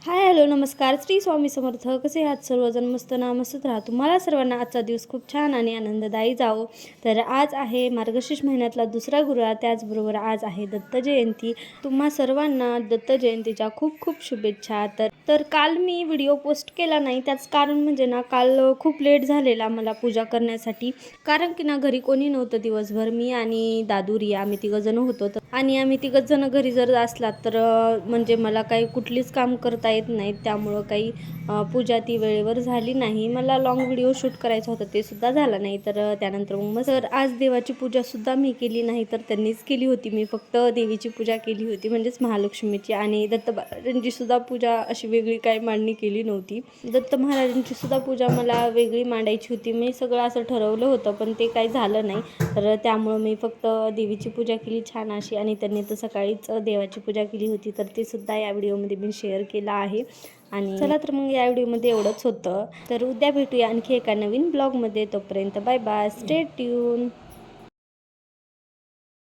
Hi hello नमस्कार श्री स्वामी समर्थ. कसे आहात सर्वजण? मस्त ना, मस्तच राहा. तुम्हाला सर्वांना आजचा दिवस खूप छान आणि आनंददायी जावो. तर आज आहे मार्गशीर्ष महिन्यातला दुसरा गुरुवार, त्याचबरोबर आज आहे दत्त जयंती. तुम्हा सर्वांना दत्त जयंतीच्या खूप खूप शुभेच्छा. तर काल मी व्हिडिओ पोस्ट केला नाही, त्याच कारण म्हणजे ना, काल खूप लेट झालेला मला पूजा करण्यासाठी. कारण की ना, घरी कोणी नव्हतं दिवसभर. मी आणि दादू रिया आम्ही तिघंजण होतो. आणि आम्ही तिघंजण घरी जर असलात तर म्हणजे मला काही कुठलीच काम करता येत नाहीत, त्यामुळं काही पूजा ती वेळेवर झाली नाही. मला लॉंग व्हिडिओ शूट करायचा होता, ते सुद्धा झालं नाही. तर त्यानंतर मग सर आज देवाची पूजासुद्धा मी केली नाही, तर त्यांनीच केली होती. मी फक्त देवीची पूजा केली होती, म्हणजेच महालक्ष्मीची. आणि दत्त महाराजांची सुद्धा पूजा अशी वेगळी काही मांडणी केली नव्हती. दत्त महाराजांची सुद्धा पूजा मला वेगळी मांडायची होती. मी सगळं असं ठरवलं होतं, पण ते काही झालं नाही. तर त्यामुळं मी फक्त देवीची पूजा केली छान अशी. आणि त्यांनी तर सकाळीच देवाची पूजा केली होती, तर ते सुद्धा या व्हिडिओमध्ये मी शेअर केलं आहे. आणि चला तर मग या व्हिडिओमध्ये एवढंच होतं. तर उद्या भेटूया आणखी एका नवीन ब्लॉगमध्ये. तोपर्यंत बाय बाय, स्टे ट्यून.